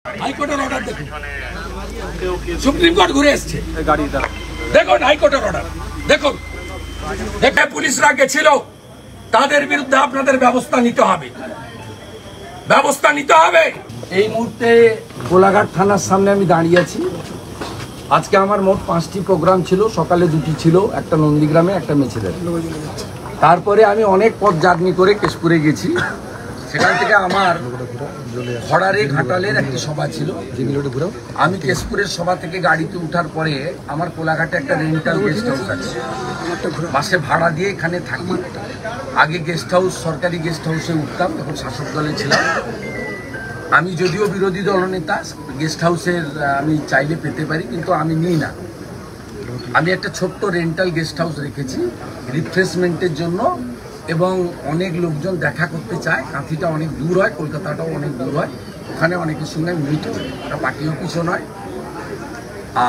হাইকোর্টের অর্ডার দেখুন, supreme court ঘুরে এসছে, দেখুন হাইকোর্টের অর্ডার দেখুন। দেখে পুলিশরা গেছিল, তাদের বিরুদ্ধে আপনাদের ব্যবস্থা নিতে হবে, ব্যবস্থা নিতে হবে। এই মুহূর্তে কোলাঘাট থানার সামনে আমি দাঁড়িয়ে আছি। আজকে আমার মোট 5টি প্রোগ্রাম ছিল, সকালে 2টি ছিল, একটা নন্দীগ্রামে, একটা মেছেদের। তারপরে আমি অনেক পথ জার্নি করে কেশপুরে গেছি। সেখান থেকে আমার খড়ারে ঘাটালের একটি সভা ছিল। আমি কেশপুরের সভা থেকে গাড়িতে উঠার পরে আমার কোলাঘাটে একটা রেন্টাল গেস্ট হাউস আছে, মাসে ভাড়া দিয়ে এখানে থাকি। আগে গেস্ট হাউস, সরকারি গেস্ট হাউসে উঠতাম, তখন শাসক দলে ছিলাম। আমি যদিও বিরোধী দলনেতা, গেস্ট হাউসের আমি চাইলে পেতে পারি, কিন্তু আমি নিই না। আমি একটা ছোট্ট রেন্টাল গেস্ট হাউস রেখেছি রিফ্রেশমেন্টের জন্য, এবং অনেক লোকজন দেখা করতে চায়। কাঁথিটা অনেক দূর হয়, কলকাতাটাও অনেক দূর হয়, ওখানে অনেকের সঙ্গে আমি মিট করি। ওটা পার্টিও কিছু নয়,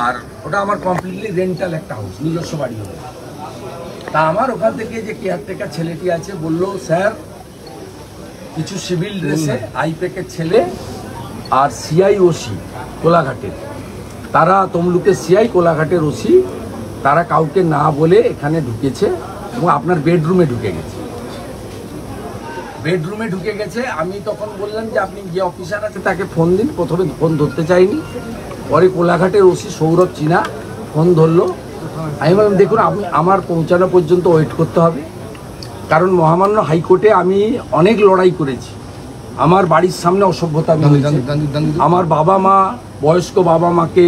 আর ওটা আমার কমপ্লিটলি রেন্টাল একটা হাউস, নিজস্ব বাড়ি হবে। তা আমার ওখান থেকে যে কেয়ারটেকার ছেলেটি আছে বলল, স্যার কিছু সিভিল ড্রেসে আইপ্যাকের ছেলে আর সিআই ওসি কোলাঘাটের, তারা তমলুকের সিআই কোলাঘাটের ওসি, তারা কাউকে না বলে এখানে ঢুকেছে এবং আপনার বেডরুমে ঢুকে গেছে। বেডরুমে ঢুকে গেছে। আমি তখন বললাম যে আপনি যে অফিসার আছে তাকে ফোন দিন। প্রথমে ফোন ধরতে চাইনি, পরে কোলাঘাটের ওসি সৌরভ চিনা ফোন ধরলো। আমি বললাম দেখুন, আপনি আমার পৌঁছানো পর্যন্ত ওয়েট করতে হবে, কারণ মহামান্য হাইকোর্টে আমি অনেক লড়াই করেছি। আমার বাড়ির সামনে অসভ্যতা, আমার বাবা মা, বয়স্ক বাবা মাকে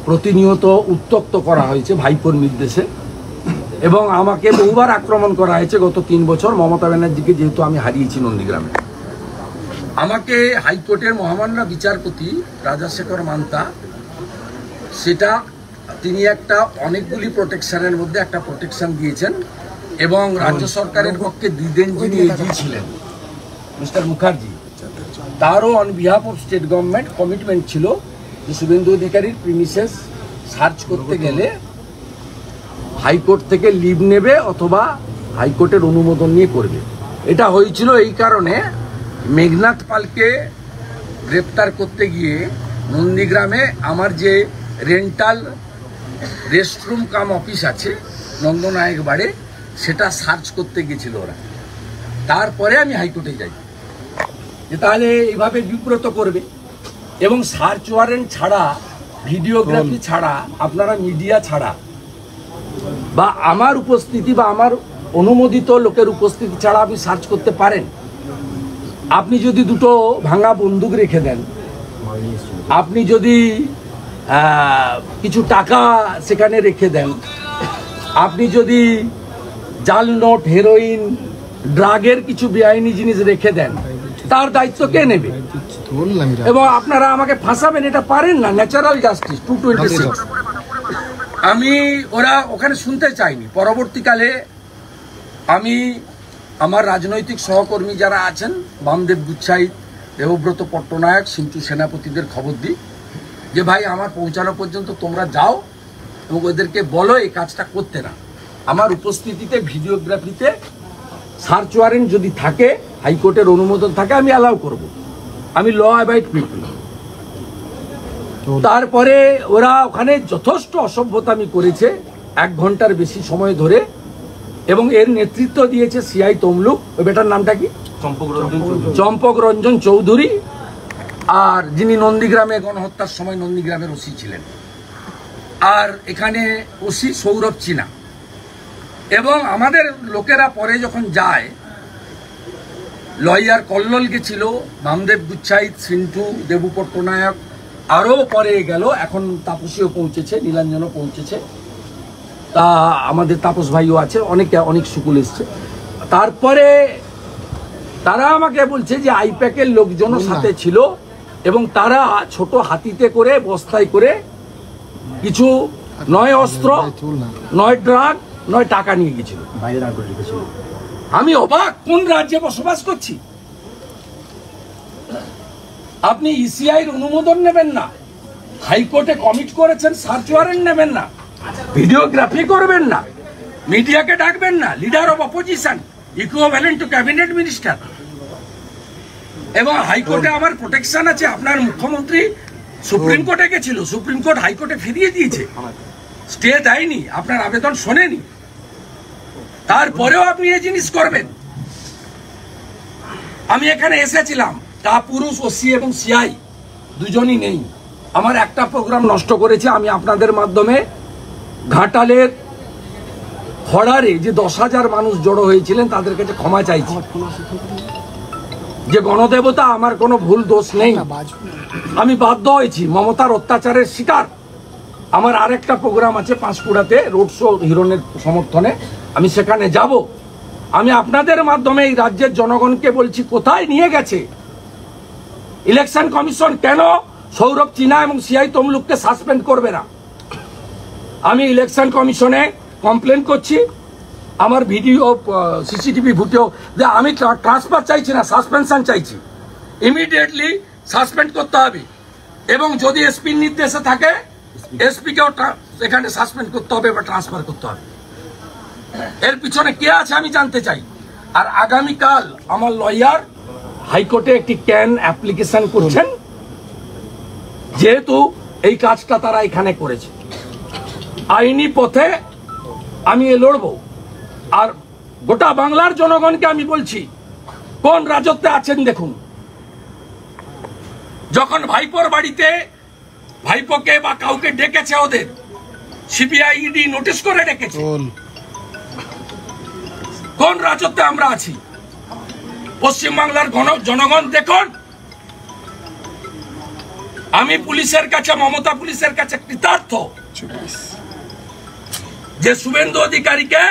প্রতিনিয়ত উত্ত্যক্ত করা হয়েছে ভাইপোর নির্দেশে, এবং আমাকে বহুবার আক্রমণ করা হয়েছে গত 3 বছর। মমতা ব্যানার্জিকে যেহেতু আমি হারিয়েছি নন্দীগ্রামে, আমাকে হাইকোর্টের মহামান্য বিচারপতি রাজাশেখর মান্তা, সেটা তিনি একটা অনেকগুলি প্রোটেকশনের মধ্যে একটা প্রোটেকশন দিয়েছেন, এবং রাজ্য সরকারের পক্ষে দিদেন যিনি এজি ছিলেন মিস্টার মুখার্জি, তারও on behalf of state government commitment ছিল যে শুভেন্দু অধিকারীর প্রিমিসেস সার্চ করতে গেলে হাইকোর্ট থেকে লিভ নেবে অথবা হাইকোর্টের অনুমোদন নিয়ে করবে। এটা হয়েছিল এই কারণে, মেঘনাথ পালকে গ্রেপ্তার করতে গিয়ে নন্দীগ্রামে আমার যে রেন্টাল রেস্টরুম কাম অফিস আছে নন্দনায়ক বাড়ে, সেটা সার্চ করতে গেছিল ওরা। তারপরে আমি হাইকোর্টে যাই যে তাহলে এইভাবে বিব্রত করবে, এবং সার্চ ওয়ারেন্ট ছাড়া, ভিডিওগ্রাফি ছাড়া, আপনারা মিডিয়া ছাড়া বা আমার উপস্থিতি বা আমার অনুমোদিত লোকের উপস্থিতি ছাড়া আপনি সার্চ করতে পারেন? আপনি যদি দুটো ভাঙা বন্দুক রেখে দেন, আপনি যদি কিছু টাকা সেখানে রেখে দেন, আপনি যদি জাল নোট, হেরোইন, ড্রাগের কিছু বেআইনি জিনিস রেখে দেন, তার দায়িত্ব কে নেবে? এবং আপনারা আমাকে ফাঁসাবেন, এটা পারেন না। Natural justice 226। আমি ওরা ওখানে শুনতে চাইনি। পরবর্তীকালে আমি আমার রাজনৈতিক সহকর্মী যারা আছেন, বামদেব গুচ্ছাই, দেবব্রত পট্টনায়ক, সিন্টু সেনাপতিদের খবর দিই যে ভাই আমার পৌঁছানো পর্যন্ত তোমরা যাও এবং ওদেরকে বলো এই কাজটা করতে না। আমার উপস্থিতিতে ভিডিওগ্রাফিতে সার্চ ওয়ারেন্ট যদি থাকে, হাইকোর্টের অনুমোদন থাকে, আমি অ্যালাউ করব। আমি ল অ্যাবাইড পিপল। তারপরে ওরা ওখানে যথেষ্ট অসভ্যতামি করেছে 1 ঘন্টার বেশি সময় ধরে, এবং এর নেতৃত্ব দিয়েছে সিআই তমলুক। ওই বেটার নামটা কি? চম্পক রঞ্জন চৌধুরী, আর যিনি নন্দীগ্রামে গণহত্যার সময় নন্দীগ্রামের ওসি ছিলেন, আর এখানে ওসি সৌরভ চিনা। এবং আমাদের লোকেরা পরে যখন যায়, লয়ার কল্লোল গেছিল, বামদেব গুচ্ছাই, সিন্টু, দেবু পট্টনায়ক, আরও পরে গেল। এখন তাপসীও পৌঁছেছে, নীলাঞ্জনও পৌঁছেছে, তা আমাদের তাপস ভাইও আছে, অনেক সুকুল এসছে। তারপরে তারা আমাকে বলছে যে আইপ্যাকের লোকজনও সাথে ছিল, এবং তারা ছোট হাতিতে করে, বস্তায় করে কিছু নয় অস্ত্র, নয় ড্রাগ, নয় টাকা নিয়ে গেছিল। আমি অবাক, কোন রাজ্যে বসবাস করছি? আপনি ইসিআইয়ের অনুমোদন নেবেন না, হাইকোর্টে কমিট করেছেন, সার্চ ওয়ারেন্ট নেবেন না, ভিডিওগ্রাফি করবেন না, মিডিয়াকে ডাকবেন না, leader of opposition, equivalent to cabinet minister. এবং হাইকোর্টে আমার প্রোটেকশন আছে। আপনার মুখ্যমন্ত্রী সুপ্রিম কোর্টে গেছিল, সুপ্রিম কোর্ট হাইকোর্টে ফিরিয়ে দিয়েছে, স্টে দেয়নি, আপনার আবেদন শোনেনি, তারপরেও আপনি এই জিনিস করবেন। আমি এখানে এসেছিলাম, কাপুরুষ ওসি এবং সিআই দুজনই নেই, আমার একটা প্রোগ্রাম নষ্ট করেছে। আমি আপনাদের মাধ্যমে ঘাটালের হড়ারে যে 10,000 মানুষ জড়ো হয়েছিলেন তাদের কাছে ক্ষমা চাইছি। যে গণদেবতা, আমার কোনো ভুল দোষ নেই, আমি বাধ্য হয়েছি, মমতার অত্যাচারের শিকার। আমার আরেকটা প্রোগ্রাম আছে পাঁশকুড়াতে, রোড শো হিরণের সমর্থনে, আমি সেখানে যাব। আমি আপনাদের মাধ্যমে এই রাজ্যের জনগণকে বলছি, কোথায় নিয়ে গেছে ইলেকশন কমিশন? কেন সৌরভ চিনা এবং সিআই তমলুককে সাসপেন্ড করবে না? আমি ইলেকশন কমিশনে কমপ্লেন করছি, আমার ভিডিও সিসিটিভি ফুটেও, যে আমি ট্রান্সফার চাইছি না, সাসপেনশন চাইছি, ইমিডিয়েটলি সাসপেন্ড করতে হবে। এবং যদি এসপির নির্দেশে থাকে, এসপিকেও এখানে সাসপেন্ড করতে হবে বা ট্রান্সফার করতে হবে। এর পিছনে কে আছে আমি জানতে চাই। আর আগামীকাল আমার লয়ার হাইকোর্টে একটি ক্যান অ্যাপ্লিকেশন করছেন, যেহেতু এই কাজটা তারা এখানে করেছে। আইনি পথে আমি লড়বো। আর গোটা বাংলার জনগণকে আমি বলছি, কোন রাজত্বে আছেন দেখুন। যখন ভাইপোর বাড়িতে ভাইপোকে বা কাউকে ডেকেছে, ওদের সিবিআই ইডি নোটিশ করে ডেকেছে, কোন রাজত্বে আমরা আছি? পশ্চিমবাংলার জনগণ দেখুন, আমি পুলিশের কাছে, মমতা পুলিশের কাছে কৃতার্থ যে শুভেন্দু অধিকারীকে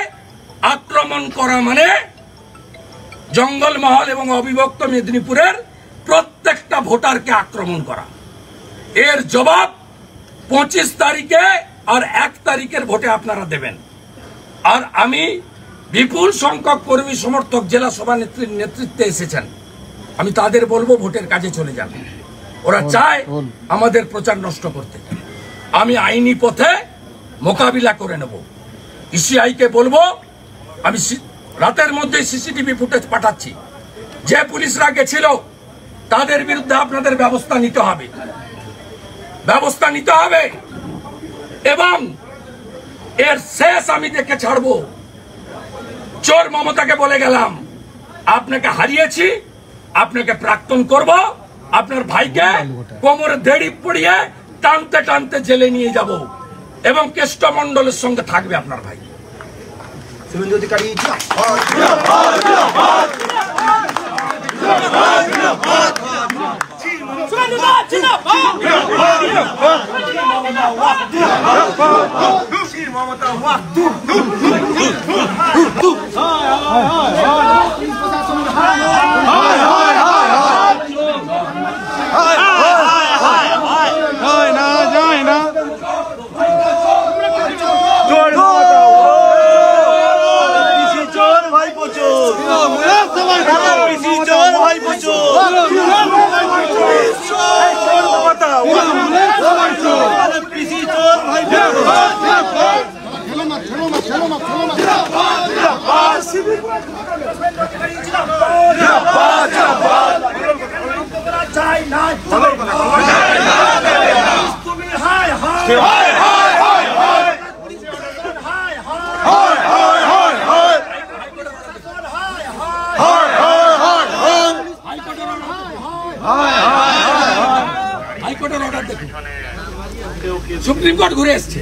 আক্রমণ করা মানে জঙ্গলমহল এবং অবিভক্ত মেদিনীপুরের প্রত্যেকটা ভোটারকে আক্রমণ করা। এর জবাব 25 তারিখে আর 1 তারিখের ভোটে আপনারা দেবেন। আর আমি বিপুল সংখ্যক কর্মী সমর্থক জেলা সভানেত্রীর নেতৃত্বে এসেছেন, আমি তাদের বলবো ভোটের কাজে চলে যান। ওরা চায় আমাদের প্রচার নষ্ট করতে। আমি আইনি পথে মোকাবিলা করে নেব। ইসিআইকে বলবো, আমি রাতের মধ্যে সিসিটিভি ফুটেজ পাঠাচ্ছি, যে পুলিশরা গেছিল তাদের বিরুদ্ধে আপনাদের ব্যবস্থা নিতে হবে, ব্যবস্থা নিতে হবে। এবং এর শেষ আমি দেখে ছাড়বো। চোর মমতাকে বলে গেলাম, আপনাকে হারিয়েছি, আপনাকে প্রাক্তন করব, আপনার ভাইকে কোমরে দড়ি পড়িয়ে টানতে টানতে জেলে নিয়ে যাব এবং কেষ্টমণ্ডলের সঙ্গে থাকবে আপনার ভাই। শুভেন্দু অধিকারী সুপ্রিম কোর্ট ঘুরে এসছে,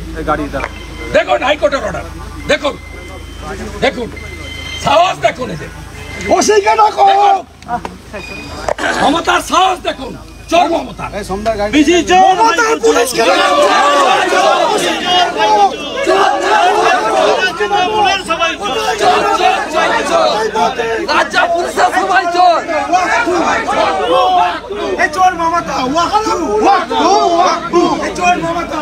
দেখুন হাইকোর্টের অর্ডার, দেখুন দেখুন সাহস দেখুন, এদের মমতার সাহস দেখুন, চোর মমতা। রাজ্য পুলিশের সবাই চোর, চোর মমতা চোর মমতা